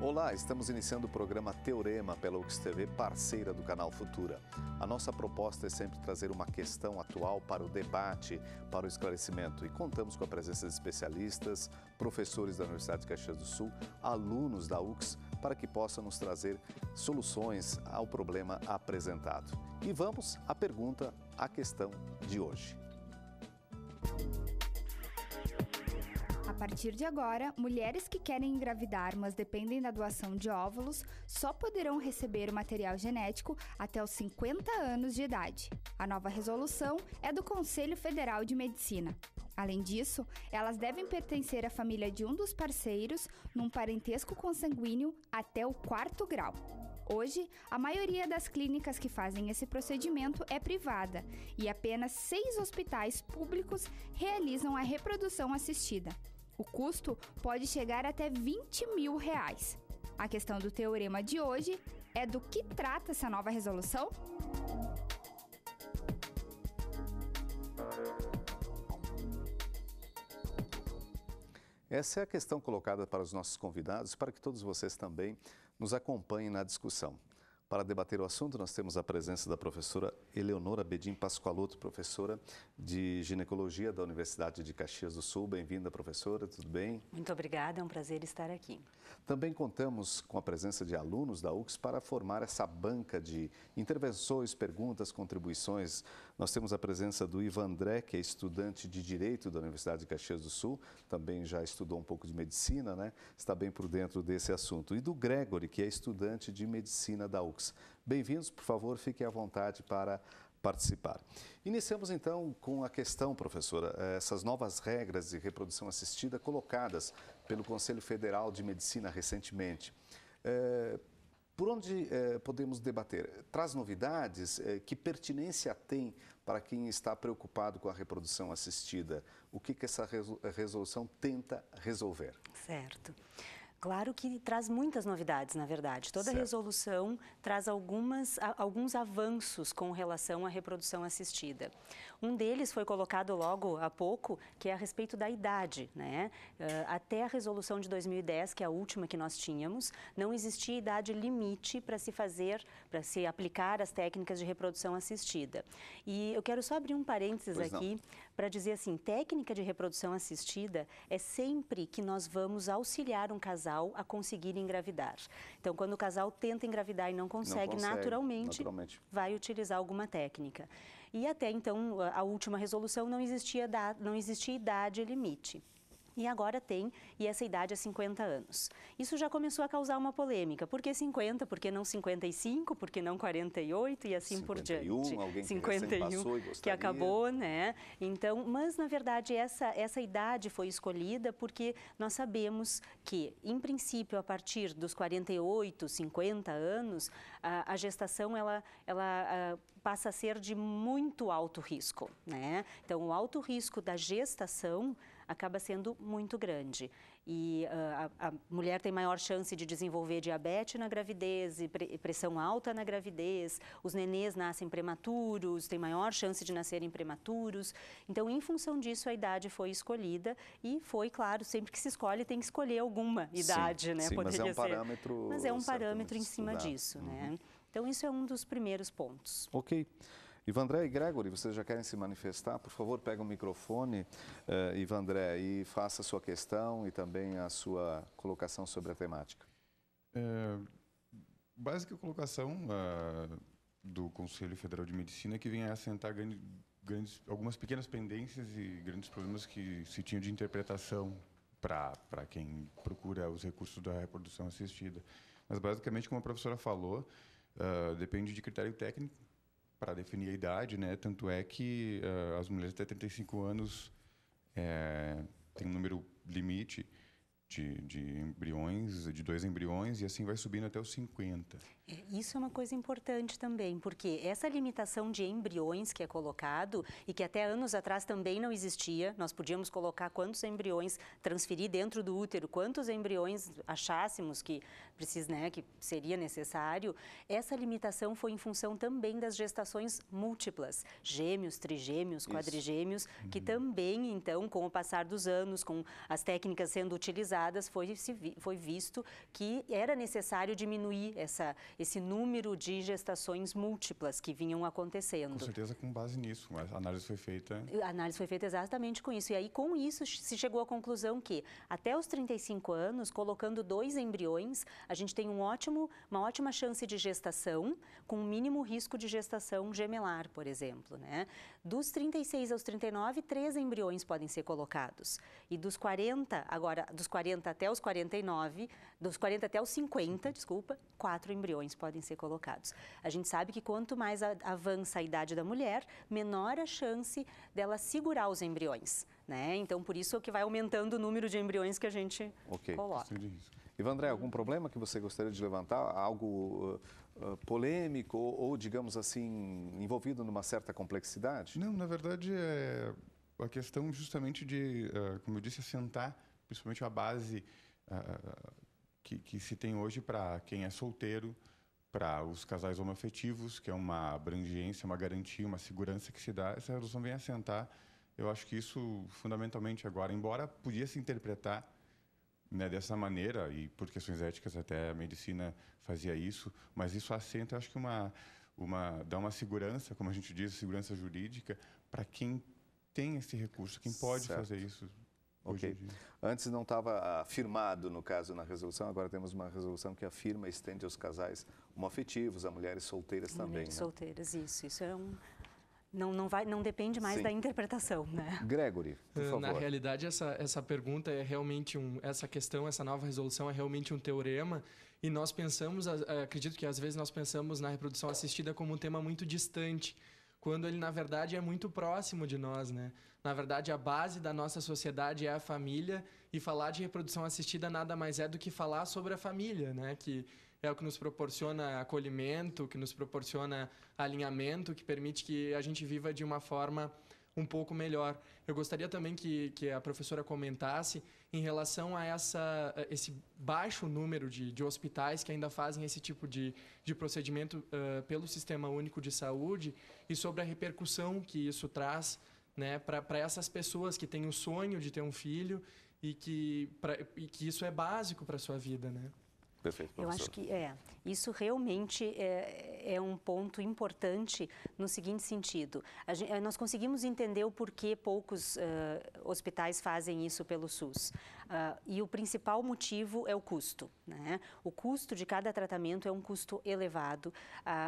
Olá, estamos iniciando o programa Teorema pela UX-TV, parceira do canal Futura. A nossa proposta é sempre trazer uma questão atual para o debate, para o esclarecimento. E contamos com a presença de especialistas, professores da Universidade de Caxias do Sul, alunos da UX, para que possam nos trazer soluções ao problema apresentado. E vamos à pergunta, à questão de hoje. A partir de agora, mulheres que querem engravidar, mas dependem da doação de óvulos, só poderão receber o material genético até os 50 anos de idade. A nova resolução é do Conselho Federal de Medicina. Além disso, elas devem pertencer à família de um dos parceiros, num parentesco consanguíneo até o 4º grau. Hoje, a maioria das clínicas que fazem esse procedimento é privada e apenas 6 hospitais públicos realizam a reprodução assistida. O custo pode chegar até R$20 mil. A questão do teorema de hoje é do que trata essa nova resolução? Essa é a questão colocada para os nossos convidados, para que todos vocês também nos acompanhem na discussão. Para debater o assunto, nós temos a presença da professora Eleonora Bedin Pascoaloto, professora de ginecologia da Universidade de Caxias do Sul. Bem-vinda, professora, tudo bem? Muito obrigada, é um prazer estar aqui. Também contamos com a presença de alunos da UX para formar essa banca de intervenções, perguntas, contribuições. Nós temos a presença do Ivan André, que é estudante de Direito da Universidade de Caxias do Sul, também já estudou um pouco de Medicina, né? Está bem por dentro desse assunto. E do Gregory, que é estudante de Medicina da UX. Bem-vindos, por favor, fiquem à vontade para participar. Iniciamos então com a questão, professora, essas novas regras de reprodução assistida colocadas pelo Conselho Federal de Medicina recentemente. Por onde podemos debater? Traz novidades? Que pertinência tem para quem está preocupado com a reprodução assistida? O que essa resolução tenta resolver? Certo. Claro que traz muitas novidades, na verdade. Toda resolução traz alguns avanços com relação à reprodução assistida. Um deles foi colocado logo há pouco, que é a respeito da idade, né? Até a resolução de 2010, que é a última que nós tínhamos, não existia idade limite para se aplicar as técnicas de reprodução assistida. E eu quero só abrir um parênteses aqui para dizer assim, técnica de reprodução assistida é sempre que nós vamos auxiliar um casal a conseguir engravidar. Então, quando o casal tenta engravidar e não consegue naturalmente, vai utilizar alguma técnica. E até então, a última resolução não existia idade limite. E agora tem, e essa idade é 50 anos. Isso já começou a causar uma polêmica. Por que 50? Por que não 55? Por que não 48? E assim 51, por diante. Alguém que 51, passou e gostaria. Que acabou, né? Então, mas na verdade essa idade foi escolhida porque nós sabemos que, em princípio, a partir dos 48, 50 anos, a gestação ela passa a ser de muito alto risco, né? Então, o alto risco da gestação acaba sendo muito grande. E a mulher tem maior chance de desenvolver diabetes na gravidez, e pressão alta na gravidez, os nenês nascem prematuros, têm maior chance de nascerem prematuros. Então, em função disso, a idade foi escolhida e foi, claro, sempre que se escolhe, tem que escolher alguma idade, né? Sim, Poderia mas é um parâmetro... Mas é um parâmetro em cima disso, né? Então, isso é um dos primeiros pontos. Ok. Ivandré e Gregory, vocês já querem se manifestar? Por favor, pega o microfone, Ivandré, e faça a sua questão e também a sua colocação sobre a temática. Básica colocação do Conselho Federal de Medicina que vem a assentar algumas pequenas pendências e grandes problemas que se tinham de interpretação para quem procura os recursos da reprodução assistida. Mas, basicamente, como a professora falou, depende de critério técnico para definir a idade, né? Tanto é que as mulheres até 35 anos têm um número limite de embriões, de 2 embriões, e assim vai subindo até os 50. Isso é uma coisa importante também, porque essa limitação de embriões que é colocado e que até anos atrás também não existia, nós podíamos colocar quantos embriões, transferir dentro do útero, quantos embriões achássemos que que seria necessário. Essa limitação foi em função também das gestações múltiplas, gêmeos, trigêmeos, quadrigêmeos, que também, então, com o passar dos anos, com as técnicas sendo utilizadas, foi visto que era necessário diminuir esse número de gestações múltiplas que vinham acontecendo. Com certeza com base nisso, mas a análise foi feita... A análise foi feita exatamente com isso. E aí, com isso, se chegou à conclusão que, até os 35 anos, colocando 2 embriões, a gente tem uma ótima chance de gestação, com um mínimo risco de gestação gemelar, por exemplo, né? Dos 36 aos 39, 3 embriões podem ser colocados. E dos 40 até os 49, dos 40 até os 50, 4 embriões podem ser colocados. A gente sabe que quanto mais avança a idade da mulher, menor a chance dela segurar os embriões, né? Então, por isso é que vai aumentando o número de embriões que a gente coloca. Ivandré, algum problema que você gostaria de levantar? Algo polêmico ou, digamos assim, envolvido numa certa complexidade? Não, na verdade, é a questão justamente de, como eu disse, assentar principalmente a base que se tem hoje para quem é solteiro, para os casais homoafetivos, que é uma abrangência, uma garantia, uma segurança que se dá. Essa resolução vem assentar. Eu acho que isso, fundamentalmente agora, embora podia se interpretar, né, dessa maneira, e por questões éticas até a medicina fazia isso, mas isso assenta, eu acho que dá uma segurança, como a gente diz, segurança jurídica, para quem tem esse recurso, quem pode fazer isso. Ok. Antes não estava afirmado, no caso, na resolução, agora temos uma resolução que afirma e estende aos casais homoafetivos, a mulheres solteiras também. Mulheres solteiras, isso é não depende mais da interpretação, né? Gregory, por favor. Na realidade, essa pergunta é realmente essa nova resolução é realmente um teorema, e nós pensamos, acredito que às vezes nós pensamos na reprodução assistida como um tema muito distante, quando ele, na verdade, é muito próximo de nós, né? Na verdade, a base da nossa sociedade é a família, e falar de reprodução assistida nada mais é do que falar sobre a família, né? Que é o que nos proporciona acolhimento, que nos proporciona alinhamento, que permite que a gente viva de uma forma um pouco melhor. Eu gostaria também que a professora comentasse em relação a esse baixo número de hospitais que ainda fazem esse tipo de procedimento pelo Sistema Único de Saúde, e sobre a repercussão que isso traz, né, para essas pessoas que têm o sonho de ter um filho e que isso é básico para a sua vida, né? Perfeito, professor. Eu acho que isso realmente é um ponto importante no seguinte sentido. Nós conseguimos entender o porquê poucos hospitais fazem isso pelo SUS. E o principal motivo é o custo, né? O custo de cada tratamento é um custo elevado,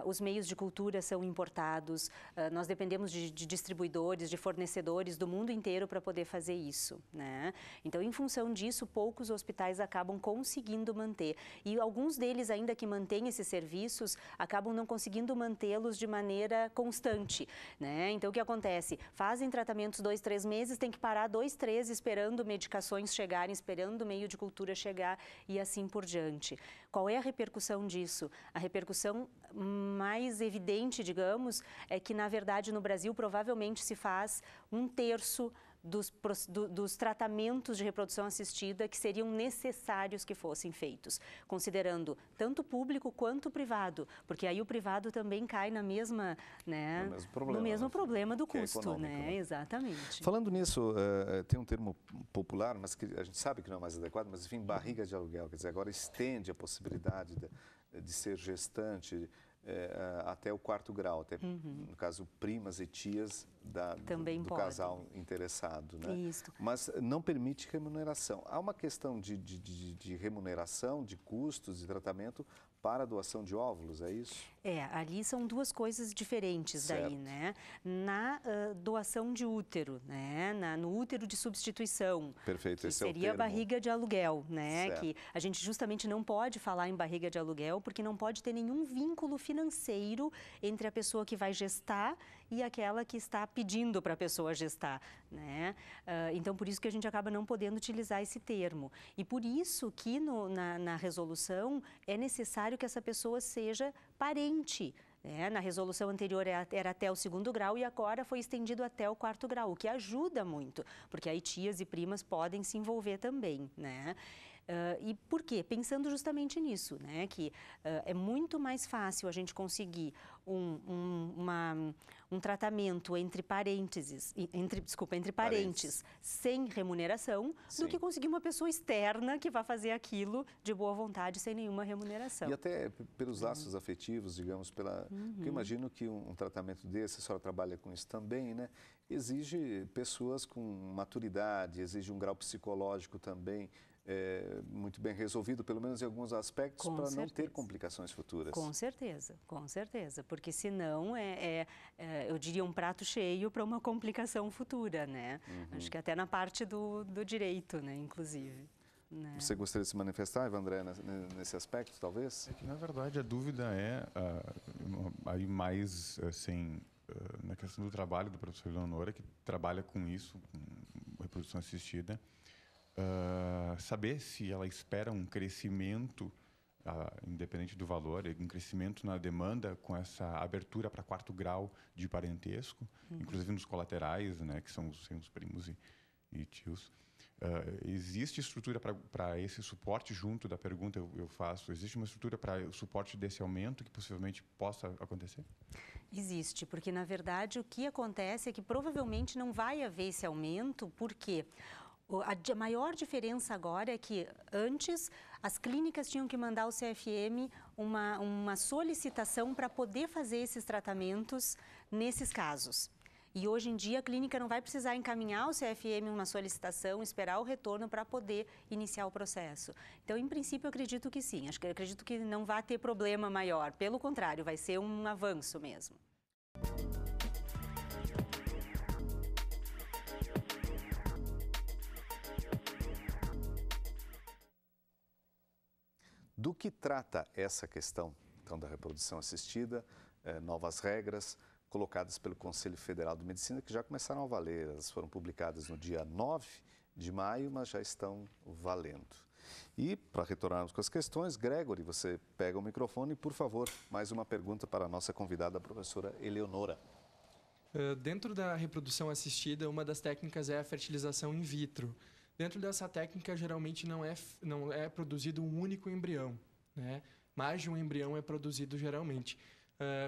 os meios de cultura são importados, nós dependemos de distribuidores, de fornecedores do mundo inteiro para poder fazer isso, né? Então, em função disso, poucos hospitais acabam conseguindo manter. E alguns deles, ainda que mantêm esses serviços, acabam não conseguindo mantê-los de maneira constante, né? Então, o que acontece? Fazem tratamentos 2, 3 meses, tem que parar 2, 3 esperando medicações chegarem, esperando o meio de cultura chegar e assim por diante. Qual é a repercussão disso? A repercussão mais evidente, digamos, é que, na verdade, no Brasil, provavelmente se faz 1/3 dos tratamentos de reprodução assistida que seriam necessários que fossem feitos, considerando tanto público quanto privado, porque aí o privado também cai na mesma, né, no mesmo problema do custo, né? Exatamente. Falando nisso, tem um termo popular, mas que a gente sabe que não é mais adequado, mas enfim, barriga de aluguel, quer dizer, agora estende a possibilidade de ser gestante até o 4º grau, até, no caso, primas e tias do casal interessado, né? Isso. Mas não permite remuneração. Há uma questão de remuneração, de custos de tratamento para a doação de óvulos, é isso? Ali são duas coisas diferentes daí, né? Na doação de útero, né? No útero de substituição. Perfeito, esse seria é o termo. A barriga de aluguel, né? Certo. Que a gente justamente não pode falar em barriga de aluguel porque não pode ter nenhum vínculo financeiro entre a pessoa que vai gestar e aquela que está pedindo para a pessoa gestar, né? Então, por isso que a gente acaba não podendo utilizar esse termo. E por isso que na resolução é necessário que essa pessoa seja parente. Na resolução anterior era até o 2º grau e agora foi estendido até o 4º grau, o que ajuda muito, porque aí tias e primas podem se envolver também, né? E por quê? Pensando justamente nisso, né? Que é muito mais fácil a gente conseguir um tratamento entre parentes sem remuneração, do que conseguir uma pessoa externa que vai fazer aquilo de boa vontade sem nenhuma remuneração. E até pelos laços afetivos, digamos, porque eu imagino que um tratamento desse, a senhora trabalha com isso também, né? Exige pessoas com maturidade, exige um grau psicológico também muito bem resolvido, pelo menos em alguns aspectos, para não ter complicações futuras. Com certeza, porque senão eu diria, um prato cheio para uma complicação futura, né? Acho que até na parte do direito, né, inclusive. Né? Você gostaria de se manifestar, Ivandré, nesse aspecto, talvez? É que, na verdade, a dúvida é aí mais na questão do trabalho da professora Eleonora, que trabalha com isso, com reprodução assistida, saber se ela espera um crescimento, independente do valor, um crescimento na demanda com essa abertura para 4º grau de parentesco, inclusive nos colaterais, né, que são os primos e tios. Existe estrutura para esse suporte? Junto da pergunta eu faço, existe uma estrutura para o suporte desse aumento que possivelmente possa acontecer? Existe, porque na verdade o que acontece é que provavelmente não vai haver esse aumento, porque a maior diferença agora é que antes as clínicas tinham que mandar ao CFM uma solicitação para poder fazer esses tratamentos nesses casos. E hoje em dia a clínica não vai precisar encaminhar ao CFM uma solicitação, esperar o retorno para poder iniciar o processo. Então, em princípio, eu acredito que sim. Acredito que não vai ter problema maior. Pelo contrário, vai ser um avanço mesmo. Do que trata essa questão, então, da reprodução assistida, novas regras colocadas pelo Conselho Federal de Medicina, que já começaram a valer. Elas foram publicadas no dia 9 de maio, mas já estão valendo. E, para retornarmos com as questões, Gregory, você pega o microfone e, por favor, mais uma pergunta para a nossa convidada, a professora Eleonora. Dentro da reprodução assistida, uma das técnicas é a fertilização in vitro. Dentro dessa técnica, geralmente não é produzido um único embrião, né? Mais de um embrião é produzido geralmente.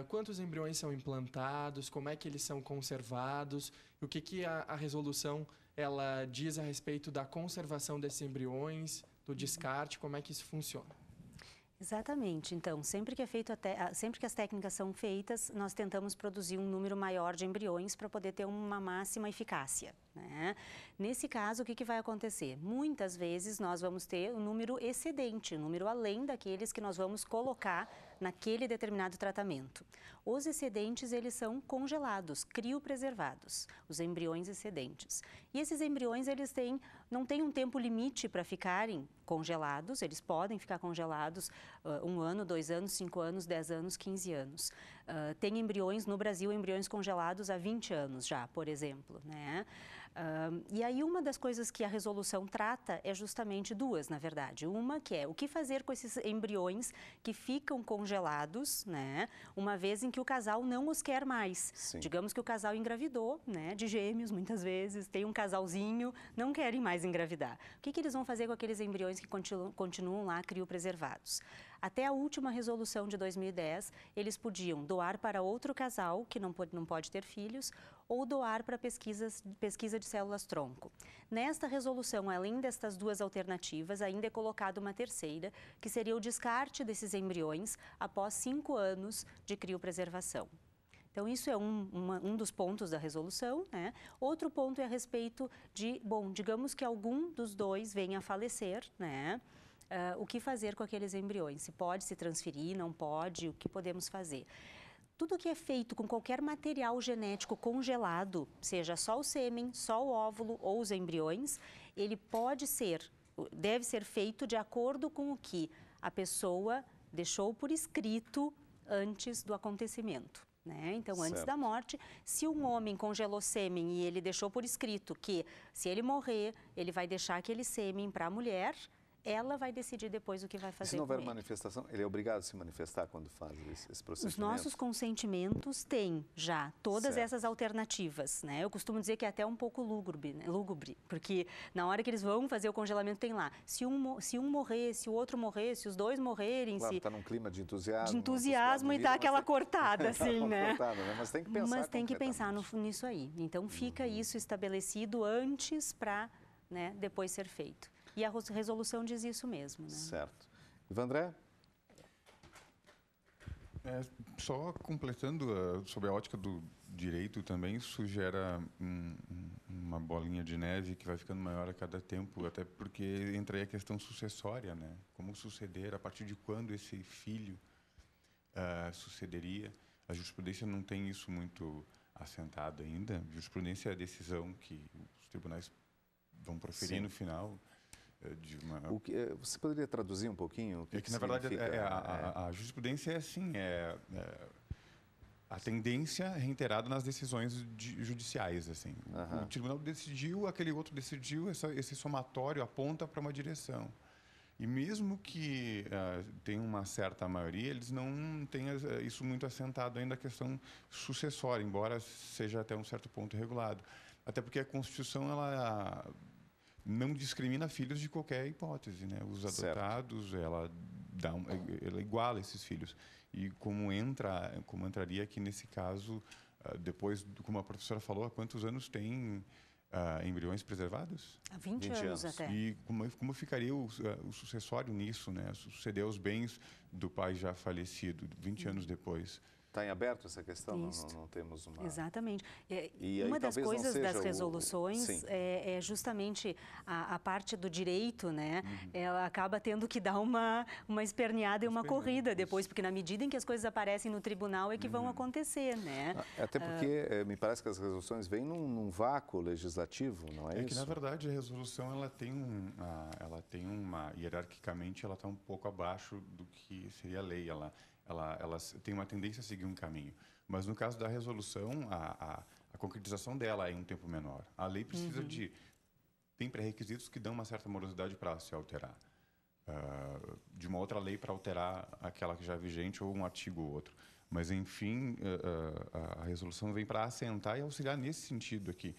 Quantos embriões são implantados, como é que eles são conservados, o que a resolução ela diz a respeito da conservação desses embriões, do descarte, como é que isso funciona? Exatamente. Então, sempre que as técnicas são feitas, nós tentamos produzir um número maior de embriões para poder ter uma máxima eficácia, né? Nesse caso, o que vai acontecer? Muitas vezes nós vamos ter um número excedente, um número além daqueles que nós vamos colocar naquele determinado tratamento. Os excedentes, eles são congelados, criopreservados, os embriões excedentes. E esses embriões, eles não têm um tempo limite para ficarem congelados, eles podem ficar congelados 1 ano, 2 anos, 5 anos, 10 anos, 15 anos. Tem embriões, no Brasil, embriões congelados há 20 anos já, por exemplo, né? E aí uma das coisas que a resolução trata é justamente duas, na verdade. Uma que é o que fazer com esses embriões que ficam congelados, né? Uma vez em que o casal não os quer mais. Sim. Digamos que o casal engravidou, né? De gêmeos, muitas vezes, tem um casalzinho, não querem mais engravidar. O que eles vão fazer com aqueles embriões que continuam lá criopreservados? Até a última resolução de 2010, eles podiam doar para outro casal que não pode ter filhos ou doar para pesquisa de células-tronco. Nesta resolução, além destas duas alternativas, ainda é colocada uma terceira, que seria o descarte desses embriões após 5 anos de criopreservação. Então, isso é um dos pontos da resolução, né? Outro ponto é a respeito de, digamos que algum dos dois venha a falecer, né? O que fazer com aqueles embriões? Se pode se transferir, não pode, o que podemos fazer? Tudo que é feito com qualquer material genético congelado, seja só o sêmen, só o óvulo ou os embriões, ele deve ser feito de acordo com o que a pessoa deixou por escrito antes do acontecimento. né? Então, Certo. antes da morte, se um homem congelou sêmen e ele deixou por escrito que, se ele morrer, ele vai deixar aquele sêmen para a mulher, ela vai decidir depois o que vai E fazer se não houver com ele. manifestação, ele é obrigado a se manifestar quando faz esse procedimento? Os nossos consentimentos têm já todas Certo. essas alternativas, né? Eu costumo dizer que é até um pouco lúgubre, né? Lúgubre, porque na hora que eles vão fazer o congelamento tem lá, se um morrer, se o outro morrer, se os dois morrerem, Claro, se... está num clima de entusiasmo. De entusiasmo e dá aquela cortada, assim, né? Cortada, né? Mas tem que pensar Mas tem que pensar concretamente. nisso aí. Então, fica isso estabelecido antes para, né, depois ser feito. E a resolução diz isso mesmo, né? Certo. Ivandré? Só completando sobre a ótica do direito também, isso gera uma bolinha de neve que vai ficando maior a cada tempo, até porque entra aí a questão sucessória, né? Como suceder, a partir de quando esse filho sucederia. A jurisprudência não tem isso muito assentado ainda. A jurisprudência é a decisão que os tribunais vão proferir Sim. no final. Você poderia traduzir um pouquinho o que É que, na verdade, significa, a jurisprudência é assim, a tendência reiterada nas decisões judiciais. Assim. O tribunal decidiu, aquele outro decidiu, esse somatório aponta para uma direção. E mesmo que tenha uma certa maioria, eles não têm isso muito assentado ainda, a questão sucessória, embora seja até um certo ponto regulado. Até porque a Constituição, ela não discrimina filhos de qualquer hipótese, né? Os adotados, ela iguala esses filhos. E como entraria aqui nesse caso, depois, como a professora falou, há quantos anos tem embriões preservados? Há 20 anos até. E como ficaria o sucessório nisso, né? Suceder aos bens do pai já falecido, 20 anos depois. Está em aberto essa questão? Não temos uma... Exatamente. E uma aí, das coisas das o... resoluções é justamente a parte do direito, né? Ela acaba tendo que dar uma esperneada e uma corrida depois, porque na medida em que as coisas aparecem no tribunal é que vão acontecer, né? Até porque me parece que as resoluções vêm num vácuo legislativo, não é isso? É que, na verdade, a resolução ela tem uma hierarquicamente, ela está um pouco abaixo do que seria a lei. Ela tem uma tendência a seguir um caminho. Mas, no caso da resolução, a concretização dela é em um tempo menor. A lei precisa tem pré-requisitos que dão uma certa morosidade para se alterar. De uma outra lei para alterar aquela que já é vigente ou um artigo ou outro. Mas, enfim, a resolução vem para assentar e auxiliar nesse sentido aqui.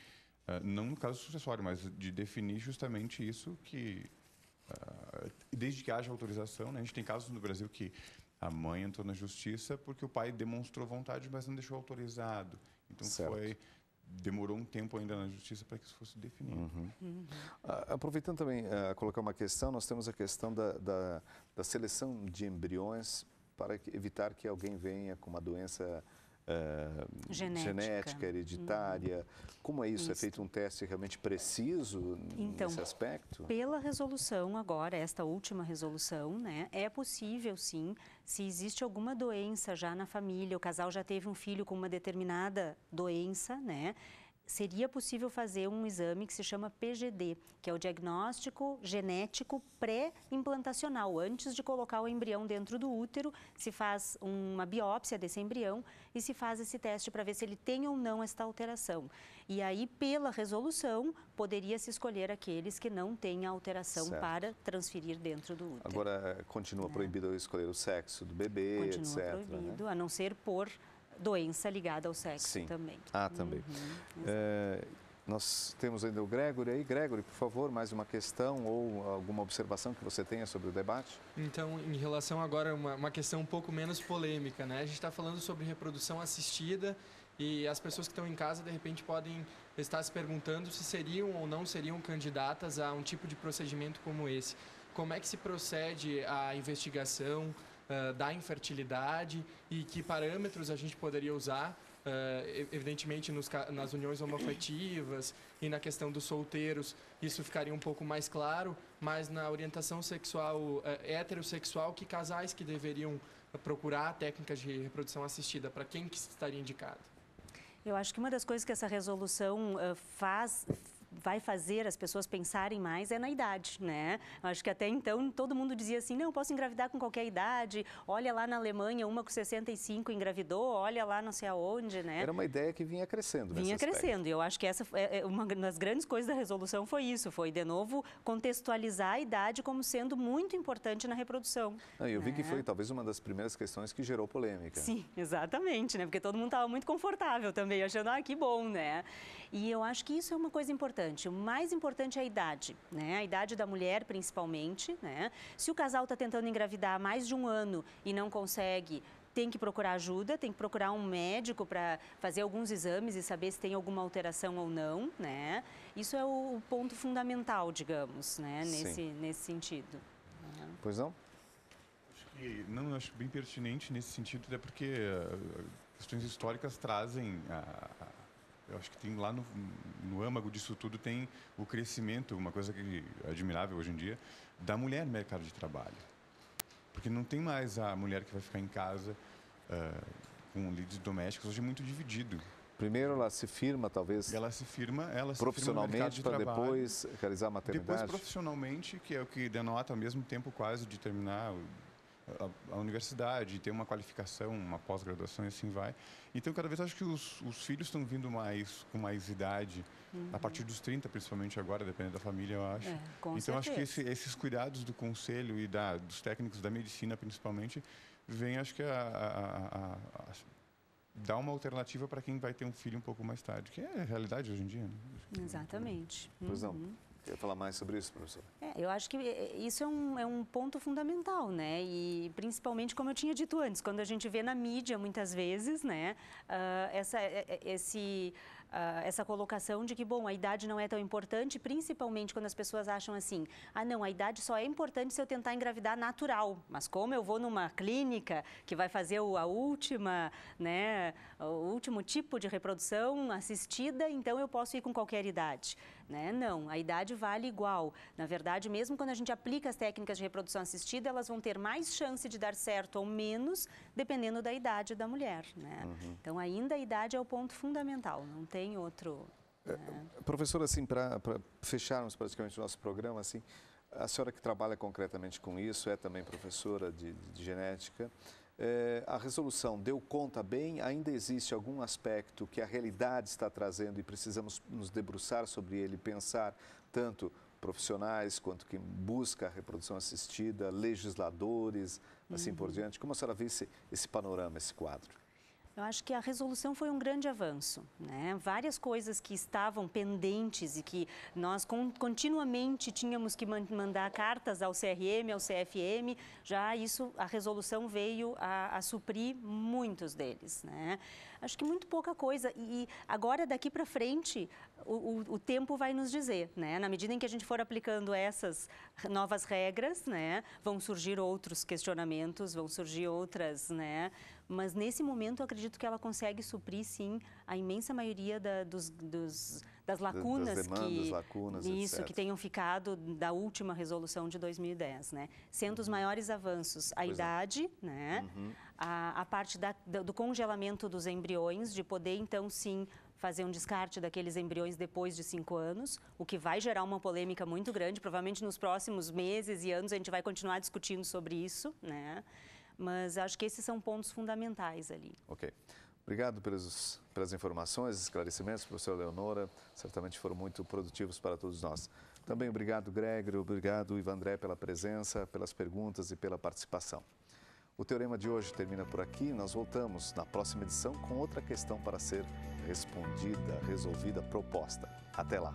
Não no caso sucessório, mas de definir justamente isso que... desde que haja autorização, né? A gente tem casos no Brasil que a mãe entrou na justiça porque o pai demonstrou vontade, mas não deixou autorizado. Então, demorou um tempo ainda na justiça para que isso fosse definido. Aproveitando também a colocar uma questão, nós temos a questão da seleção de embriões para evitar que alguém venha com uma doença genética, hereditária. Como é isso? É feito um teste realmente preciso nesse aspecto? Pela resolução agora, esta última resolução, né, é possível sim, se existe alguma doença já na família, o casal já teve um filho com uma determinada doença, né, seria possível fazer um exame que se chama PGD, que é o diagnóstico genético pré-implantacional. Antes de colocar o embrião dentro do útero, se faz uma biópsia desse embrião e se faz esse teste para ver se ele tem ou não esta alteração. E aí, pela resolução, poderia se escolher aqueles que não têm a alteração para transferir dentro do útero. Agora, continua proibido eu escolher o sexo do bebê, etc. Continua proibido, a não ser por doença ligada ao sexo também. Também. Nós temos ainda o Gregory aí. Gregory, por favor, mais uma questão ou alguma observação que você tenha sobre o debate? Então, em relação agora a uma questão um pouco menos polêmica, né? A gente está falando sobre reprodução assistida e as pessoas que estão em casa, de repente, podem estar se perguntando se seriam ou não seriam candidatas a um tipo de procedimento como esse. Como é que se procede a investigação da infertilidade e que parâmetros a gente poderia usar, evidentemente nas uniões homoafetivas e na questão dos solteiros, isso ficaria um pouco mais claro, mas na orientação sexual heterossexual, que casais que deveriam procurar técnicas de reprodução assistida, para quem que estaria indicado? Eu acho que uma das coisas que essa resolução vai fazer as pessoas pensarem mais é na idade, né? Acho que até então todo mundo dizia assim, não, eu posso engravidar com qualquer idade, olha lá na Alemanha, uma com 65 engravidou, olha lá não sei aonde, né? Era uma ideia que vinha crescendo. Vinha crescendo, e eu acho que essa é uma das grandes coisas da resolução foi isso, foi de novo contextualizar a idade como sendo muito importante na reprodução. Eu vi que foi talvez uma das primeiras questões que gerou polêmica. Sim, exatamente, né? Porque todo mundo estava muito confortável também, achando, que bom, né? E eu acho que isso é uma coisa importante. O mais importante é a idade, né? A idade da mulher, principalmente, né? Se o casal está tentando engravidar há mais de um ano e não consegue, tem que procurar ajuda, tem que procurar um médico para fazer alguns exames e saber se tem alguma alteração ou não, né? Isso é o ponto fundamental, digamos, né? Nesse sentido. Pois não? Não, acho bem pertinente nesse sentido, até porque questões históricas trazem, eu acho que tem lá no âmago disso tudo tem o crescimento, uma coisa que é admirável hoje em dia, da mulher no mercado de trabalho. Porque não tem mais a mulher que vai ficar em casa com lides domésticos, hoje é muito dividido. Primeiro ela se firma, talvez, ela se firma profissionalmente para depois realizar a maternidade? Depois profissionalmente, que é o que denota ao mesmo tempo quase de terminar a universidade, ter uma qualificação, uma pós-graduação e assim vai. Então, cada vez acho que os filhos estão vindo com mais idade, a partir dos 30, principalmente agora, dependendo da família, eu acho. Com então, acho que certeza. esses cuidados do conselho e dos técnicos da medicina, principalmente, vem, acho que, dar uma alternativa para quem vai ter um filho um pouco mais tarde, que é a realidade hoje em dia. Né? Exatamente. Pois não. Quer falar mais sobre isso, professor? Eu acho que isso é um ponto fundamental, né? E principalmente, como eu tinha dito antes, quando a gente vê na mídia, muitas vezes, né? Essa colocação de que, bom, a idade não é tão importante, principalmente quando as pessoas acham assim, não, a idade só é importante se eu tentar engravidar natural, mas como eu vou numa clínica que vai fazer a última, né, o último tipo de reprodução assistida, então eu posso ir com qualquer idade, né? Não, a idade vale igual. Na verdade, mesmo quando a gente aplica as técnicas de reprodução assistida, elas vão ter mais chance de dar certo ou menos, dependendo da idade da mulher, né? Então, ainda a idade é o ponto fundamental, não tem outro. Professora, assim, para fecharmos praticamente o nosso programa, assim, a senhora que trabalha concretamente com isso, é também professora de genética, a resolução deu conta bem? Ainda existe algum aspecto que a realidade está trazendo e precisamos nos debruçar sobre ele, pensar tanto profissionais quanto quem busca a reprodução assistida, legisladores, assim por diante? Como a senhora vê esse panorama, esse quadro? Eu acho que a resolução foi um grande avanço, né? Várias coisas que estavam pendentes e que nós continuamente tínhamos que mandar cartas ao CRM, ao CFM, a resolução veio a suprir muitos deles, né? Acho que muito pouca coisa e agora daqui para frente o tempo vai nos dizer, né? Na medida em que a gente for aplicando essas novas regras, né? Vão surgir outros questionamentos, vão surgir outras, né? Mas nesse momento eu acredito que ela consegue suprir sim a imensa maioria das lacunas, das demandas, lacunas, etc. que tenham ficado da última resolução de 2010, né? Sendo os maiores avanços a idade, né? A parte do congelamento dos embriões, de poder então sim fazer um descarte daqueles embriões depois de 5 anos, o que vai gerar uma polêmica muito grande. Provavelmente nos próximos meses e anos a gente vai continuar discutindo sobre isso, né? Mas acho que esses são pontos fundamentais ali. Ok. Obrigado pelas informações, esclarecimentos, professora Leonora. Certamente foram muito produtivos para todos nós. Também obrigado, Gregory, obrigado, Ivandré, pela presença, pelas perguntas e pela participação. O Teorema de hoje termina por aqui. Nós voltamos na próxima edição com outra questão para ser respondida, resolvida, proposta. Até lá!